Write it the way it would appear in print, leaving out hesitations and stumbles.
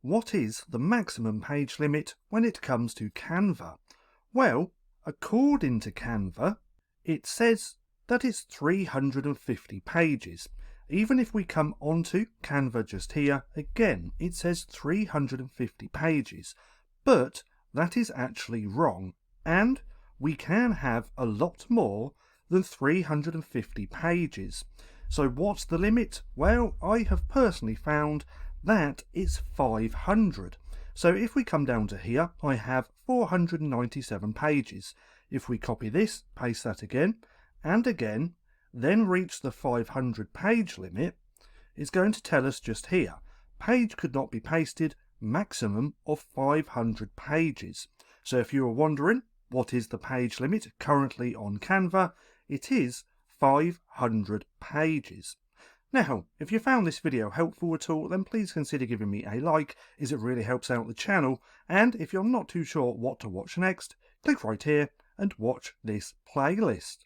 what is the maximum page limit when it comes to Canva? Well, according to Canva, it says that it's 350 pages. Even if we come onto Canva just here, again, it says 350 pages. But that is actually wrong, and we can have a lot more than 350 pages. So what's the limit? Well, I have personally found that it's 500. So if we come down to here, I have 497 pages. If we copy this, paste that again, and again, then reach the 500 page limit, it's going to tell us just here, page could not be pasted, maximum of 500 pages. So if you are wondering, what is the page limit currently on Canva? It is 500 pages. Now, if you found this video helpful at all, then please consider giving me a like, as it really helps out the channel. And if you're not too sure what to watch next, click right here and watch this playlist.